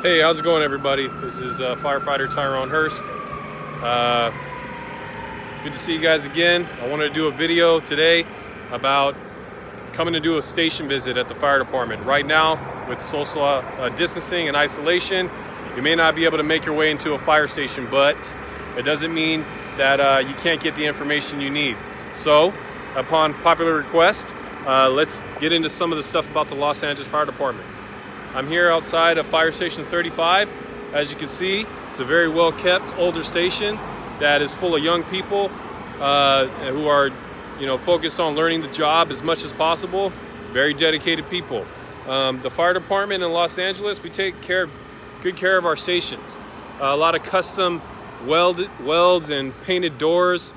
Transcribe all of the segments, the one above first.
Hey, how's it going, everybody? This is firefighter Tyrone Hurst. Good to see you guys again. I wanted to do a video today about coming to do a station visit at the fire department. Right now, with social distancing and isolation, you may not be able to make your way into a fire station, but it doesn't mean that you can't get the information you need. So, upon popular request, let's get into some of the stuff about the Los Angeles Fire Department. I'm here outside of Fire Station 35. As you can see, it's a very well kept older station that is full of young people who are, focused on learning the job as much as possible. Very dedicated people. The fire department in Los Angeles, we take good care of our stations. A lot of custom welds and painted doors,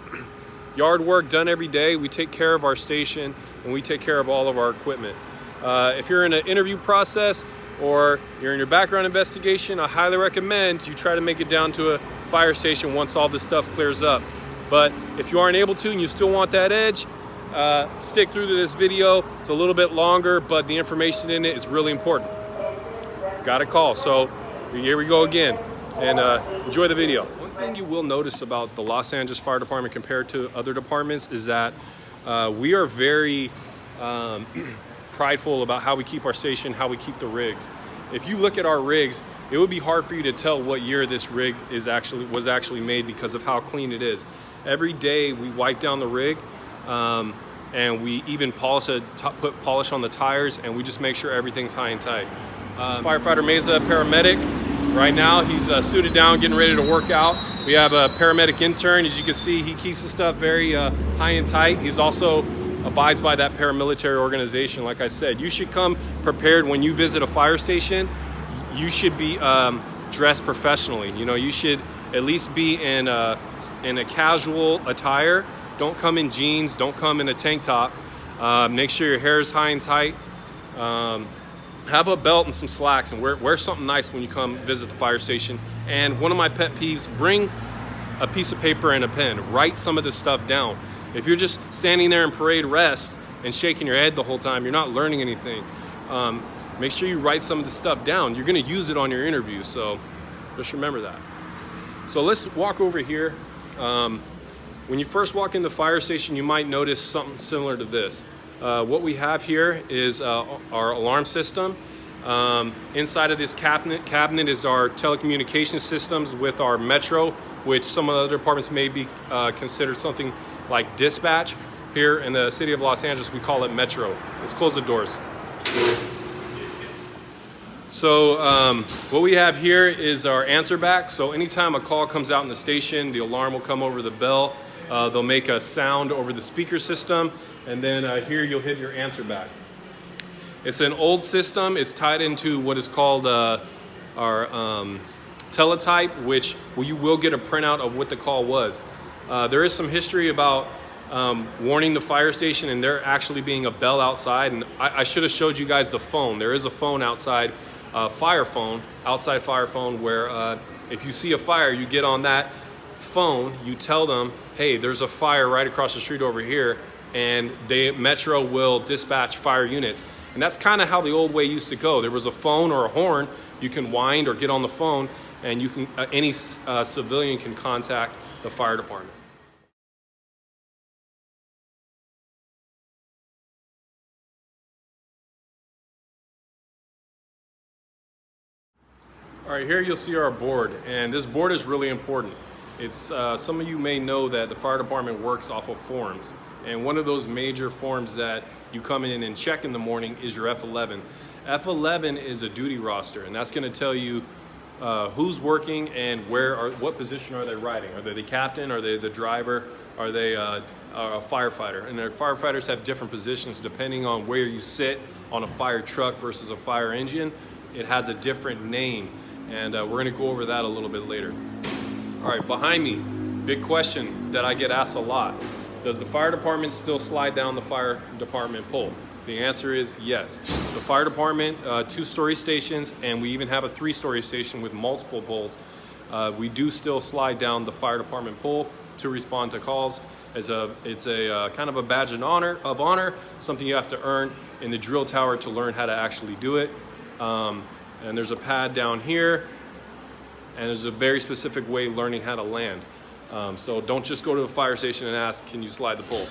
yard work done every day. We take care of our station and we take care of all of our equipment. If you're in an interview process or you're in your background investigation, I highly recommend you try to make it down to a fire station once all this stuff clears up. But if you aren't able to and you still want that edge, stick through to this video. It's a little bit longer, but the information in it is really important. Got a call, so here we go again, and enjoy the video. One thing you will notice about the Los Angeles Fire Department compared to other departments is that we are very prideful about how we keep our station, how we keep the rigs. If you look at our rigs, it would be hard for you to tell what year this rig was actually made because of how clean it is. Every day we wipe down the rig, and we even put polish on the tires, and we just make sure everything's high and tight. Firefighter Mesa, paramedic. Right now he's suited down, getting ready to work out. We have a paramedic intern. As you can see, he keeps the stuff very high and tight. He's also abides by that paramilitary organization. Like I said, you should come prepared when you visit a fire station. You should be dressed professionally. You should at least be in a casual attire. Don't come in jeans, don't come in a tank top. Make sure your hair is high and tight. Have a belt and some slacks, and wear something nice when you come visit the fire station. And one of my pet peeves, bring a piece of paper and a pen. Write some of this stuff down. If you're just standing there in parade rest and shaking your head the whole time, you're not learning anything. Make sure you write some of the stuff down. You're gonna use it on your interview, so just remember that. So let's walk over here. When you first walk in the fire station, you might notice something similar to this. What we have here is our alarm system. Inside of this cabinet is our telecommunication systems with our Metro, which some of the other departments may be considered something like dispatch. Here in the city of Los Angeles, we call it Metro. Let's close the doors. So what we have here is our answer back. So anytime a call comes out in the station, the alarm will come over the bell. They'll make a sound over the speaker system, and then here you'll hit your answer back. It's an old system. It's tied into what is called our teletype, which you will get a printout of what the call was. There is some history about warning the fire station and there actually being a bell outside, and I should have showed you guys the phone. There is a phone outside, outside fire phone, where if you see a fire, you get on that phone, you tell them, hey, there's a fire right across the street over here, and Metro will dispatch fire units. And that's kind of how the old way used to go. There was a phone or a horn. You can wind or get on the phone, and you can any civilian can contact the fire department. All right, here you'll see our board, and this board is really important. It's some of you may know that the fire department works off of forms, and one of those major forms that you come in and check in the morning is your F11. F11 is a duty roster, and that's going to tell you who's working and what position are they riding. Are they the captain? Are they the driver? Are they a firefighter? And their firefighters have different positions depending on where you sit on a fire truck versus a fire engine. It has a different name, and we're going to go over that a little bit later. All right, behind me, big question that I get asked a lot. Does the fire department still slide down the fire department pole? The answer is yes. The fire department, 2-story stations, and we even have a 3-story station with multiple poles. We do still slide down the fire department pole to respond to calls. It's a kind of a badge of honor, something you have to earn in the drill tower to learn how to actually do it. and there's a pad down here, and there's a very specific way learning how to land. So don't just go to a fire station and ask, can you slide the pole?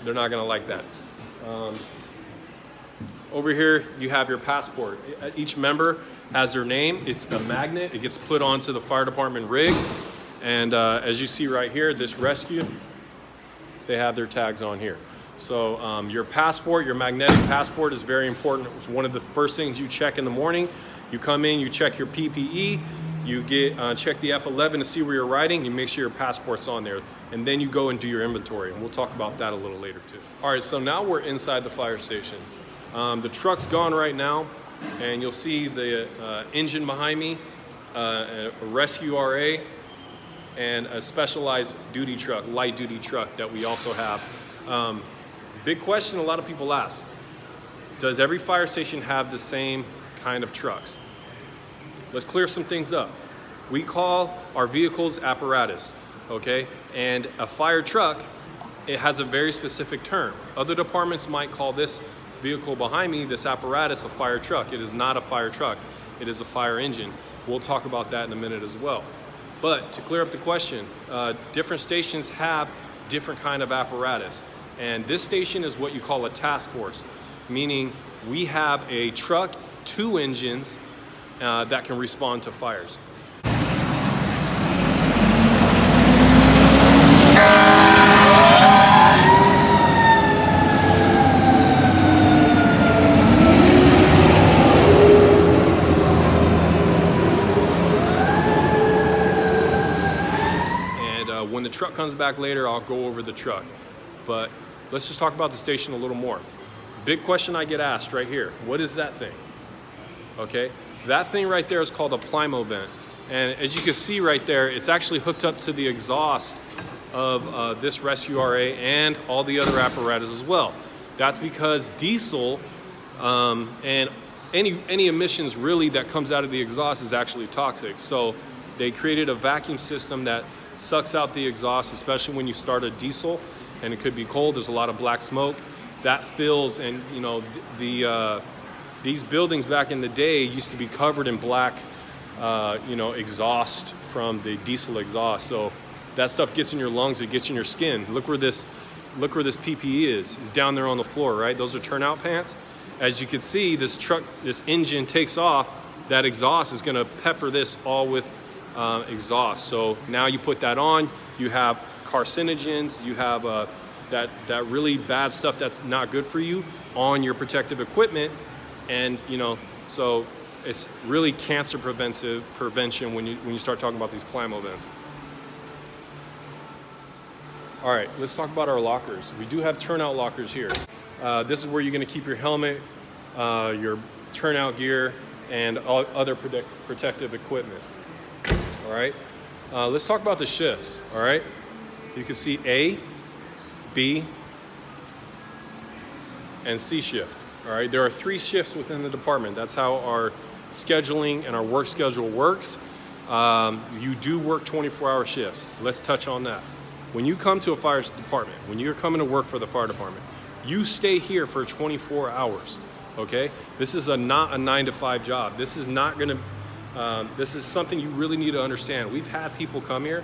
They're not gonna like that. Over here, you have your passport. Each member has their name. It's a magnet. It gets put onto the fire department rig. And as you see right here, this rescue, they have their tags on here. So your passport, your magnetic passport is very important. It's one of the first things you check in the morning. You come in, you check your PPE, you check the F11 to see where you're riding, you make sure your passport's on there, and then you go and do your inventory. And we'll talk about that a little later too. All right, so now we're inside the fire station. The truck's gone right now, and you'll see the engine behind me, a rescue RA, and a specialized duty truck, light duty truck that we also have. Big question a lot of people ask, does every fire station have the same kind of trucks? Let's clear some things up. We call our vehicles apparatus, okay? And a fire truck, it has a very specific term. Other departments might call this vehicle behind me, this apparatus, a fire truck. It is not a fire truck. It is a fire engine. We'll talk about that in a minute as well. But to clear up the question, different stations have different kind of apparatus. And this station is what you call a task force, meaning we have a truck, 2 engines that can respond to fires. When the truck comes back later, I'll go over the truck. But let's just talk about the station a little more. Big question I get asked right here. What is that thing? Okay, that thing right there is called a Plimo vent. And as you can see right there, it's actually hooked up to the exhaust of this rescue RA and all the other apparatus as well. That's because diesel and any emissions really that comes out of the exhaust is actually toxic. So they created a vacuum system that sucks out the exhaust, especially when you start a diesel and it could be cold. There's a lot of black smoke that fills, and you know these buildings back in the day used to be covered in black exhaust from the diesel exhaust. So that stuff gets in your lungs, it gets in your skin. Look where this PPE is. It's down there on the floor, right? Those are turnout pants. As you can see, this truck, this engine takes off, that exhaust is gonna pepper this all with exhaust. So now you put that on, you have carcinogens, you have that really bad stuff that's not good for you on your protective equipment. And so it's really cancer prevention when you start talking about these Plimo vents. All right, let's talk about our lockers. We do have turnout lockers here. This is where you're gonna keep your helmet, your turnout gear, and all other protective equipment. All right, let's talk about the shifts. All right, you can see A, B, and C shift. All right, there are 3 shifts within the department. That's how our scheduling and our work schedule works. You do work 24-hour shifts. Let's touch on that. When you come to a fire department, when you're coming to work for the fire department, you stay here for 24 hours. Okay, this is not a 9-to-5 job. This is not gonna. This is something you really need to understand. We've had people come here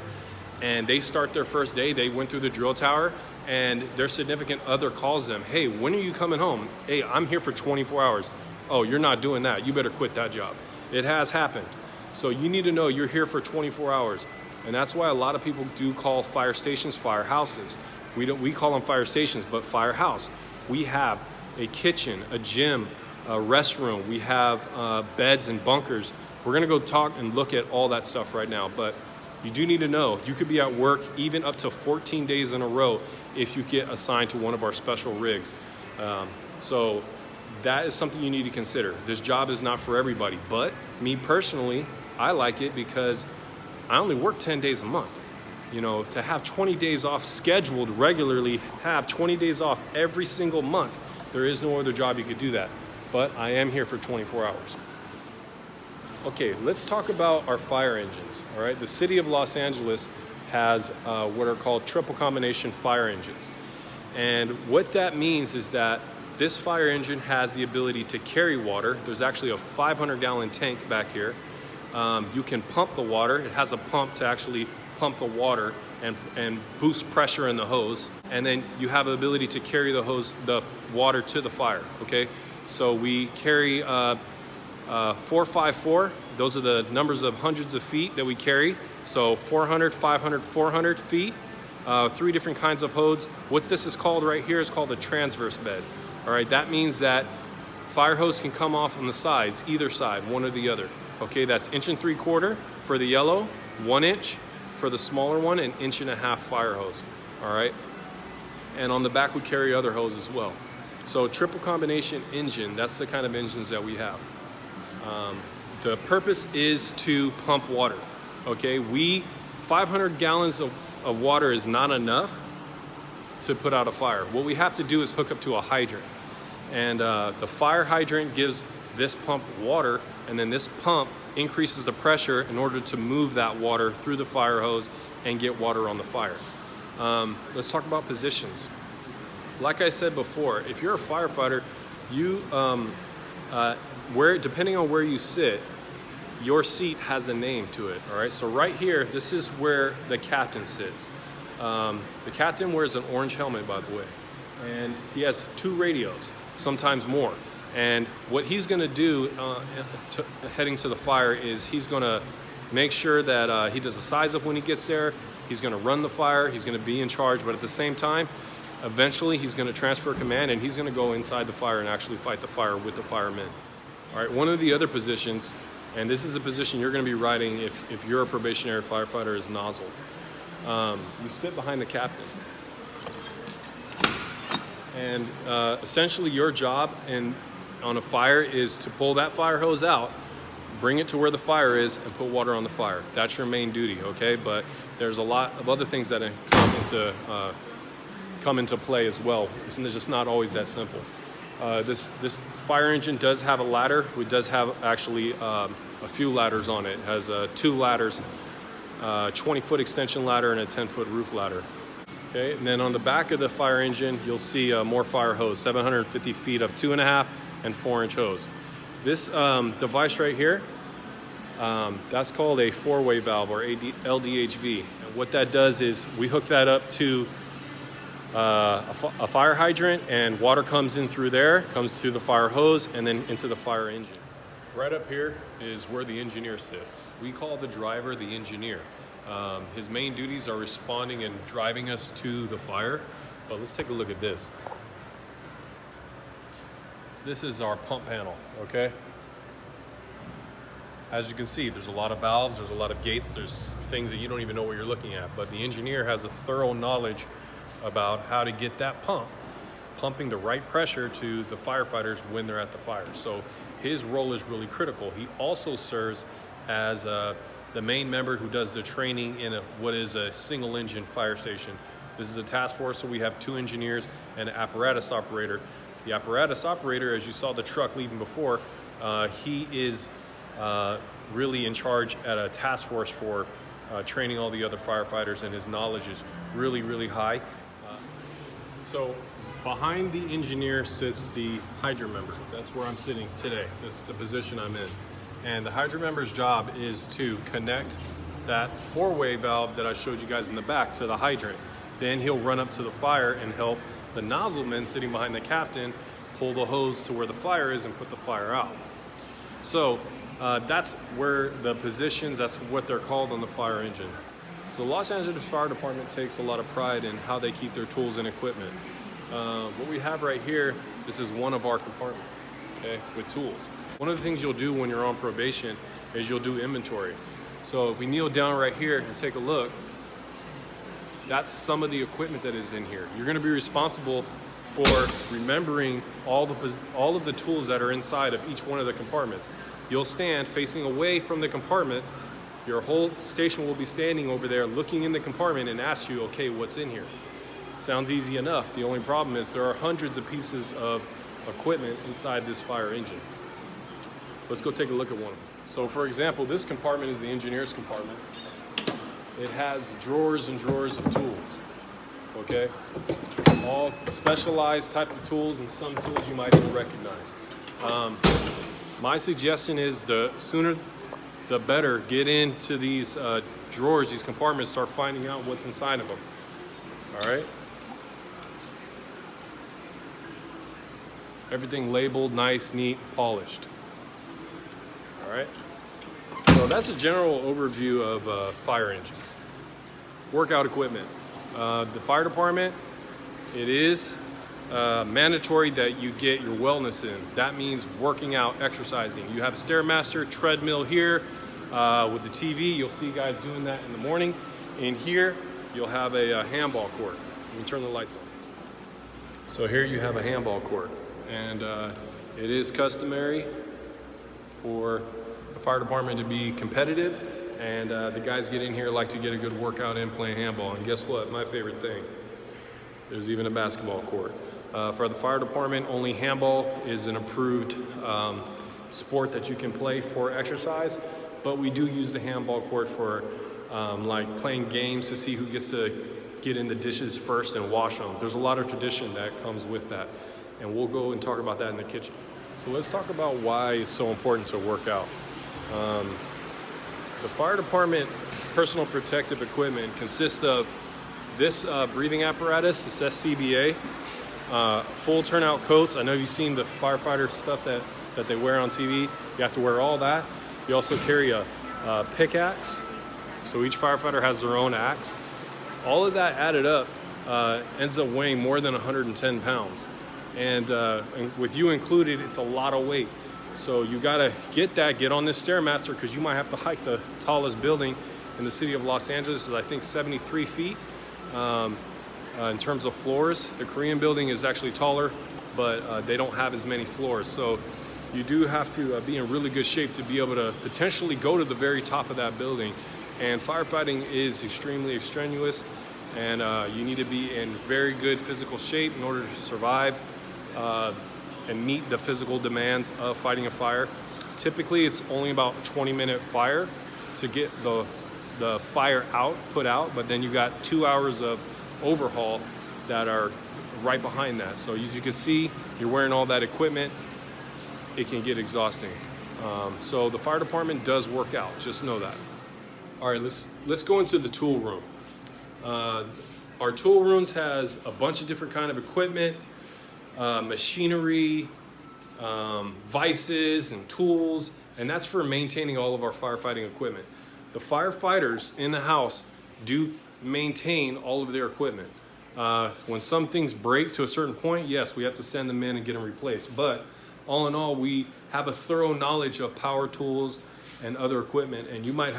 and they start their first day, they went through the drill tower, and their significant other calls them, hey, when are you coming home? Hey, I'm here for 24 hours. Oh, you're not doing that. You better quit that job. It has happened. So you need to know you're here for 24 hours. And that's why a lot of people do call fire stations firehouses. We call them fire stations, but firehouse. We have a kitchen, a gym, a restroom. We have beds and bunkers. We're gonna go talk and look at all that stuff right now, but you do need to know you could be at work even up to 14 days in a row if you get assigned to one of our special rigs. So that is something you need to consider. This job is not for everybody, but me personally, I like it because I only work 10 days a month. To have 20 days off scheduled regularly, have 20 days off every single month, there is no other job you could do that. But I am here for 24 hours. Okay, let's talk about our fire engines, all right? The city of Los Angeles has what are called triple combination fire engines. And what that means is that This fire engine has the ability to carry water. There's actually a 500-gallon tank back here. You can pump the water. It has a pump to actually pump the water and boost pressure in the hose. And then you have the ability to carry the water to the fire, okay? So we carry 454. Those are the numbers of hundreds of feet that we carry. So 400, 500, 400 feet, 3 different kinds of hose. What this is called right here is called a transverse bed. All right, that means that fire hose can come off on the sides, either side, one or the other. Okay, that's 1 3/4 for the yellow, 1 inch for the smaller one, and 1.5 inch fire hose. All right, and on the back we carry other hose as well. So triple combination engine, that's the kind of engines that we have. The purpose is to pump water. Okay, 500 gallons of water is not enough to put out a fire. What we have to do is hook up to a hydrant. And the fire hydrant gives this pump water, and then this pump increases the pressure in order to move that water through the fire hose and get water on the fire. Let's talk about positions. Like I said before, if you're a firefighter, you depending on where you sit, your seat has a name to it. All right, so right here, this is where the captain sits. The captain wears an orange helmet, by the way, and he has 2 radios, sometimes more. And what he's going to do heading to the fire is he's going to make sure that he does a size up when he gets there. He's going to run the fire. He's going to be in charge, but at the same time, eventually he's going to transfer command and he's going to go inside the fire and actually fight the fire with the firemen. All right, one of the other positions, and this is a position you're going to be riding if you're a probationary firefighter, is nozzle. You sit behind the captain. And essentially your job on a fire is to pull that fire hose out, bring it to where the fire is, and put water on the fire. That's your main duty, okay? But there's a lot of other things that come into play as well. It's just not always that simple. This fire engine does have a ladder. It does have actually a few ladders on it. It has 2 ladders, 20-foot extension ladder and a 10-foot roof ladder. Okay, and then on the back of the fire engine, you'll see more fire hose, 750 feet of 2.5 and 4-inch hose. This device right here, that's called a 4-way valve, or LDHV. And what that does is we hook that up to a fire hydrant, and water comes in through there, comes through the fire hose, and then into the fire engine. Right up here is where the engineer sits. We call the driver the engineer. His main duties are responding and driving us to the fire. But let's take a look at this. This is our pump panel, okay? As you can see, there's a lot of valves, there's a lot of gates, there's things that you don't even know what you're looking at. But the engineer has a thorough knowledge about how to get that pumping the right pressure to the firefighters when they're at the fire. So his role is really critical. He also serves as the main member who does the training in what is a single engine fire station. This is a task force, so we have 2 engineers and an apparatus operator. The apparatus operator, as you saw the truck leaving before, he is really in charge at a task force for training all the other firefighters, and his knowledge is really, really high. So behind the engineer sits the hydrant member. That's where I'm sitting today. That's the position I'm in. And the hydrant member's job is to connect that 4-way valve that I showed you guys in the back to the hydrant. Then he'll run up to the fire and help the nozzle men sitting behind the captain pull the hose to where the fire is and put the fire out. So that's where the positions, that's what they're called on the fire engine. So the Los Angeles Fire Department takes a lot of pride in how they keep their tools and equipment. What we have right here, this is one of our compartments, okay, with tools. One of the things you'll do when you're on probation is you'll do inventory. So if we kneel down right here and take a look, that's some of the equipment that is in here. You're going to be responsible for remembering all of the tools that are inside of each one of the compartments. You'll stand facing away from the compartment. Your whole station will be standing over there looking in the compartment and ask you, okay, what's in here? Sounds easy enough. The only problem is there are hundreds of pieces of equipment inside this fire engine. Let's go take a look at one. So for example, this compartment is the engineer's compartment. It has drawers and drawers of tools. okay? All specialized type of tools, and some tools you might even recognize. My suggestion is the sooner the better. Get into these drawers, these compartments, start finding out what's inside of them. All right? Everything labeled, nice, neat, polished. All right? So that's a general overview of a fire engine. Workout equipment. The fire department, it is mandatory that you get your wellness in. That means working out, exercising. You have a Stairmaster treadmill here with the TV. You'll see guys doing that in the morning. In here, you'll have a handball court. Let me turn the lights on. So here you have a handball court, and it is customary for the fire department to be competitive, and the guys get in here like to get a good workout in playing handball. And guess what? My favorite thing. There's even a basketball court. For the fire department, only handball is an approved sport that you can play for exercise, but we do use the handball court for like playing games to see who gets to get in the dishes first and wash them. There's a lot of tradition that comes with that, and we'll go and talk about that in the kitchen. So let's talk about why it's so important to work out. The fire department personal protective equipment consists of this breathing apparatus, this SCBA, full turnout coats. I know you've seen the firefighter stuff that they wear on TV. You have to wear all that. You also carry a pickaxe. So each firefighter has their own axe. All of that added up ends up weighing more than 110 pounds. And with you included, it's a lot of weight. So you gotta get on this Stairmaster, because you might have to hike the tallest building in the city of Los Angeles. Is I think 73 feet. In terms of floors, the Korean building is actually taller, but they don't have as many floors. So you do have to be in really good shape to be able to potentially go to the very top of that building. And firefighting is extremely strenuous, and you need to be in very good physical shape in order to survive and meet the physical demands of fighting a fire. Typically, it's only about a 20-minute fire to get the fire put out, but then you got 2 hours of overhaul that are right behind that. So as you can see, you're wearing all that equipment. It can get exhausting. So the fire department does work out, just know that. All right, let's go into the tool room. Our tool rooms has a bunch of different kind of equipment, machinery, vices and tools, and that's for maintaining all of our firefighting equipment. The firefighters in the house do maintain all of their equipment. When some things break to a certain point, yes, we have to send them in and get them replaced. But all in all, we have a thorough knowledge of power tools and other equipment, and you might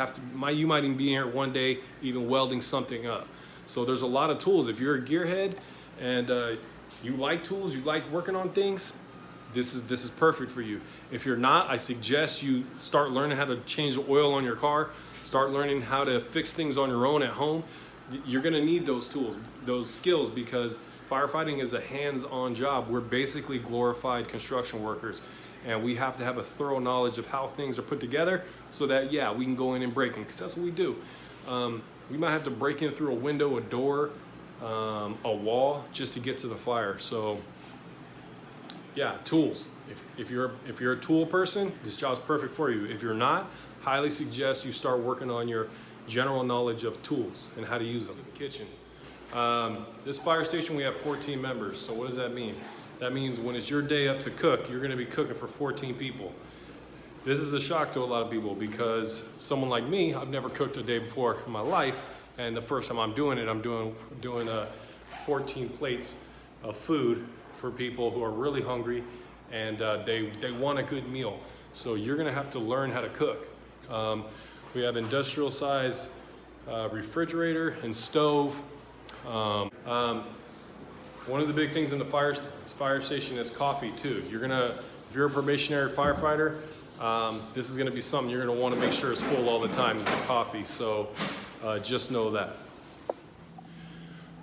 even be here one day even welding something up. So there's a lot of tools. If you're a gearhead and you like tools, you like working on things, this is perfect for you. If you're not, I suggest you start learning how to change the oil on your car, start learning how to fix things on your own at home. You're gonna need those tools, those skills, because firefighting is a hands-on job. We're basically glorified construction workers, and we have to have a thorough knowledge of how things are put together so that, yeah, we can go in and break them, because that's what we do. We might have to break in through a window, a door, a wall, just to get to the fire. So yeah, tools. If you're a tool person, this job's perfect for you. If you're not, highly suggest you start working on your general knowledge of tools and how to use them. Kitchen. This fire station, we have 14 members. So what does that mean? That means when it's your day up to cook, you're gonna be cooking for 14 people. This is a shock to a lot of people, because someone like me, I've never cooked a day before in my life, and the first time I'm doing it, I'm doing 14 plates of food for people who are really hungry, and they want a good meal. So you're gonna have to learn how to cook. We have industrial size refrigerator and stove. One of the big things in the fire station is coffee too. If you're a probationary firefighter, this is gonna be something you're gonna wanna make sure is full all the time, is the coffee. So just know that.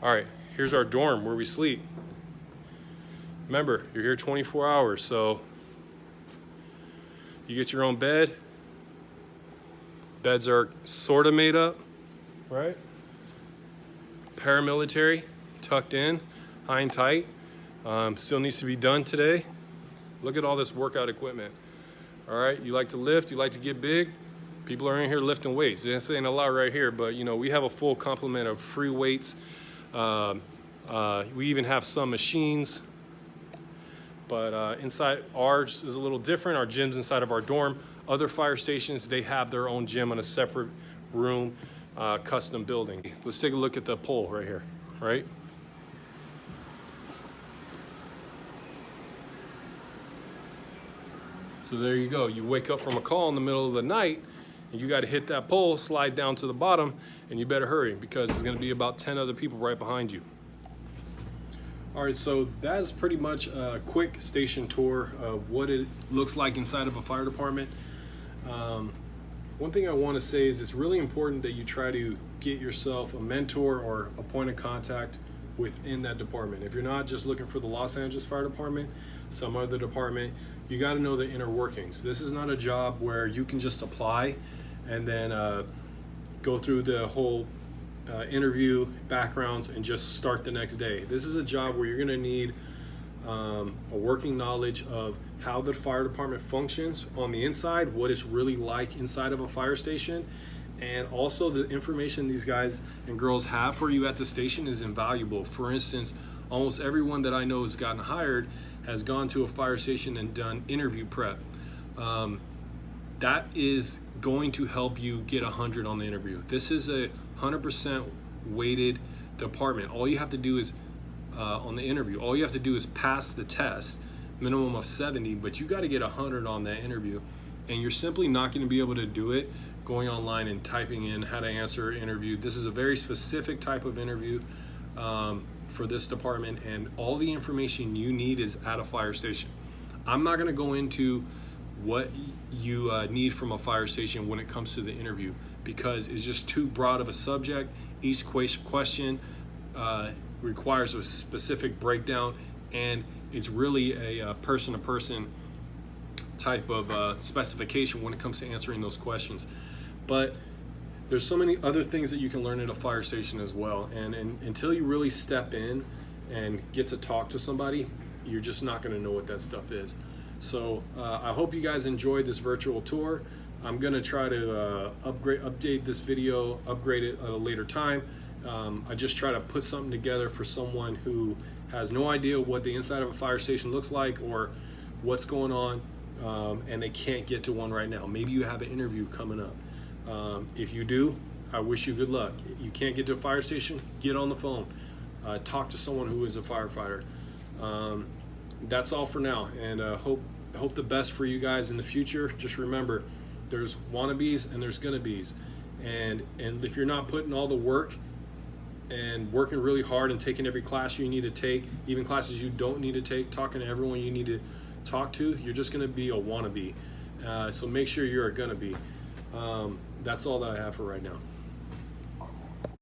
All right, here's our dorm where we sleep. Remember, you're here 24 hours, so you get your own bed. Beds are sort of made up, right? Paramilitary, tucked in, high and tight. Still needs to be done today. Look at all this workout equipment. All right, you like to lift, you like to get big. People are in here lifting weights. This ain't a lot right here, but you know, we have a full complement of free weights. We even have some machines, but inside ours is a little different. Our gym's inside of our dorm. Other fire stations, they have their own gym in a separate room, custom building. Let's take a look at the pole right here, right? So there you go. You wake up from a call in the middle of the night and you got to hit that pole, slide down to the bottom, and you better hurry because there's going to be about 10 other people right behind you. All right, so that's pretty much a quick station tour of what it looks like inside of a fire department. One thing I want to say is it's really important that you try to get yourself a mentor or a point of contact within that department. If you're not just looking for the Los Angeles Fire Department, some other department, you got to know the inner workings. This is not a job where you can just apply and then go through the whole interview backgrounds and just start the next day. This is a job where you're going to need a working knowledge of how the fire department functions on the inside, what it's really like inside of a fire station, and also the information these guys and girls have for you at the station is invaluable. For instance, almost everyone that I know has gotten hired has gone to a fire station and done interview prep. That is going to help you get 100 on the interview. This is a 100% weighted department. All you have to do is on the interview, all you have to do is pass the test, minimum of 70, but you got to get 100 on that interview, and you're simply not going to be able to do it going online and typing in how to answer an interview. This is a very specific type of interview for this department, and all the information you need is at a fire station. I'm not going to go into what you need from a fire station when it comes to the interview because it's just too broad of a subject. Each question requires a specific breakdown, and it's really a person-to-person type of specification when it comes to answering those questions. But there's so many other things that you can learn at a fire station as well, and until you really step in and get to talk to somebody, you're just not going to know what that stuff is. So I hope you guys enjoyed this virtual tour. I'm going to try to update this video, upgrade it at a later time. I just try to put something together for someone who has no idea what the inside of a fire station looks like or what's going on, and they can't get to one right now. Maybe you have an interview coming up. If you do, I wish you good luck. You can't get to a fire station, get on the phone. Talk to someone who is a firefighter. That's all for now, and hope the best for you guys in the future. Just remember, there's wannabes and there's gonna be's, and if you're not putting all the work and working really hard and taking every class you need to take, even classes you don't need to take, talking to everyone you need to talk to, you're just gonna be a wannabe. So make sure you're a gonna be. That's all that I have for right now.